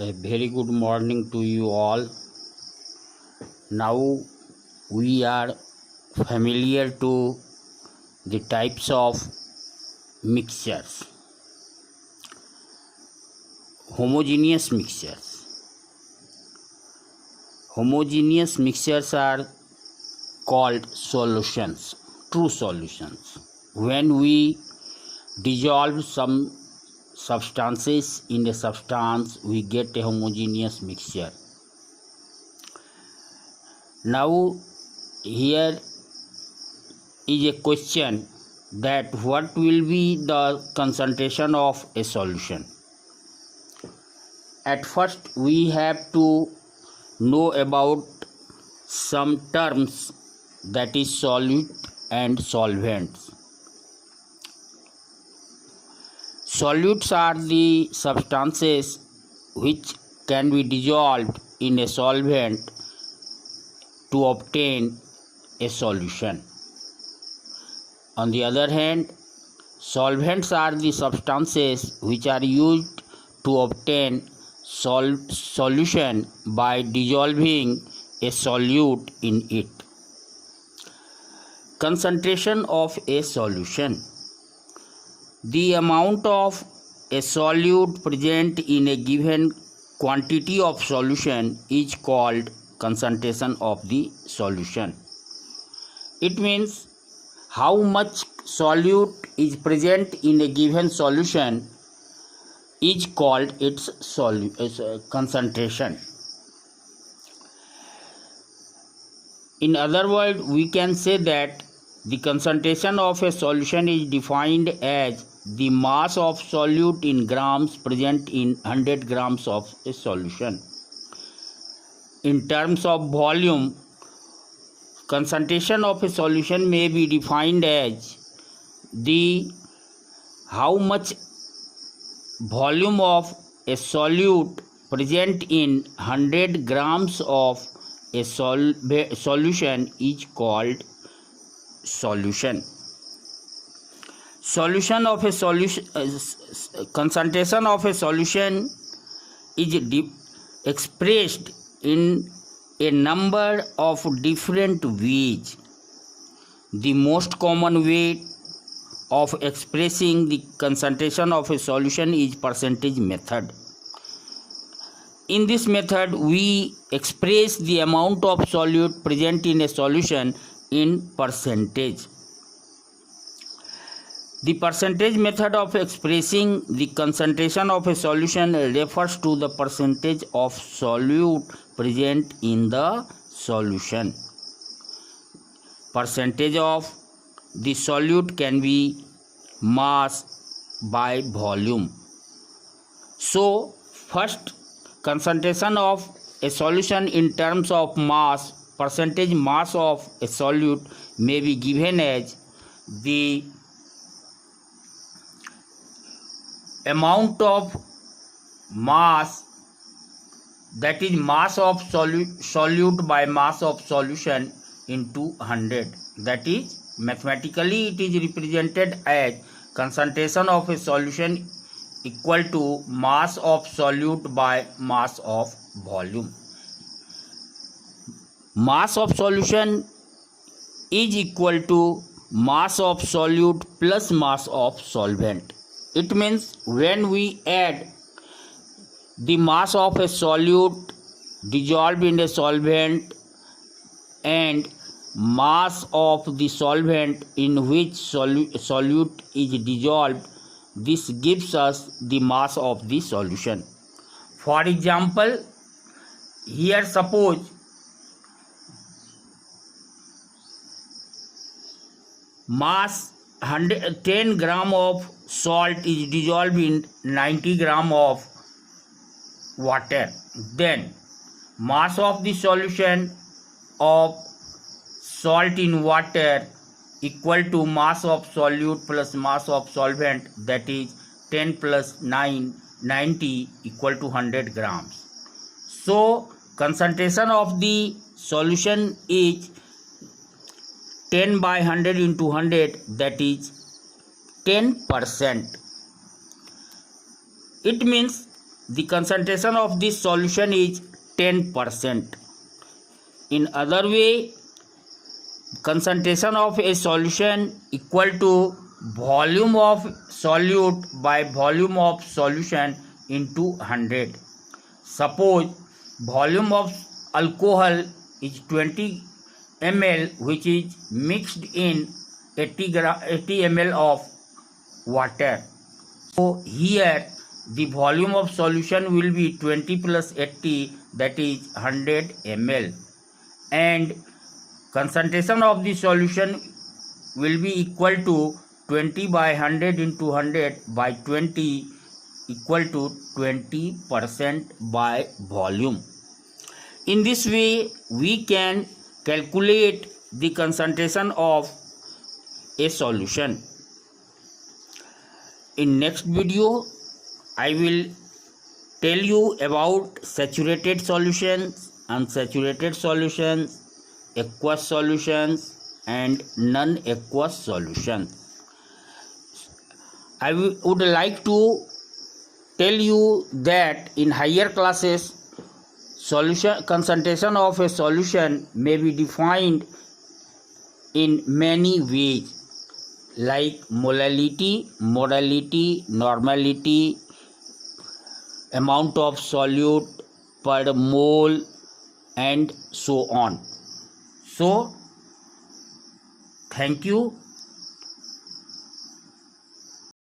A very good morning to you all. Now we are familiar to the types of mixtures. Homogeneous mixtures. Homogeneous mixtures are called solutions, true solutions. When we dissolve some substances in a substance, we get a homogeneous mixture. Now here is a question that what will be the concentration of a solution. At first we have to know about some terms, that is solute and solvents. Solutes are the substances which can be dissolved in a solvent to obtain a solution. On the other hand, solvents are the substances which are used to obtain solution by dissolving a solute in it. Concentration of a solution. The amount of a solute present in a given quantity of solution is called concentration of the solution. It means how much solute is present in a given solution is called its concentration. In other words, we can say that the concentration of a solution is defined as the mass of solute in grams present in 100 grams of a solution. In terms of volume, concentration of a solution may be defined as the how much volume of a solute present in 100 grams of a solution is called solution. Solution of a solution, concentration of a solution is expressed in a number of different ways. The most common way of expressing the concentration of a solution is percentage method. In this method, we express the amount of solute present in a solution in percentage. The percentage method of expressing the concentration of a solution refers to the percentage of solute present in the solution. Percentage of the solute can be mass by volume. So, first, concentration of a solution in terms of mass, percentage mass of a solute may be given as the amount of mass, that is mass of solute by mass of solution into 100. That is, mathematically it is represented as concentration of a solution equal to mass of solute by mass of volume. Mass of solution is equal to mass of solute plus mass of solvent. It means when we add the mass of a solute dissolved in a solvent and mass of the solvent in which solute is dissolved, this gives us the mass of the solution. For example, here suppose mass 10 gram of salt is dissolved in 90 gram of water. Then mass of the solution of salt in water equal to mass of solute plus mass of solvent, that is 10 plus 9, 90 equal to 100 grams. So concentration of the solution is 10 by 100 into 100, that is 10%. It means the concentration of this solution is 10%. In other way, concentration of a solution equal to volume of solute by volume of solution into 100. Suppose volume of alcohol is 20 ml, which is mixed in 80 ml of water. So here the volume of solution will be 20 plus 80, that is 100 ml, and concentration of the solution will be equal to 20 by 100 into 100 by 20 equal to 20% by volume. In this way, we can calculate the concentration of a solution. In next video, I will tell you about saturated solutions, unsaturated solutions, aqueous solutions, and non-aqueous solutions. I would like to tell you that in higher classes, solution concentration of a solution may be defined in many ways, like molality, morality, normality, amount of solute per mole, and so on. So, thank you.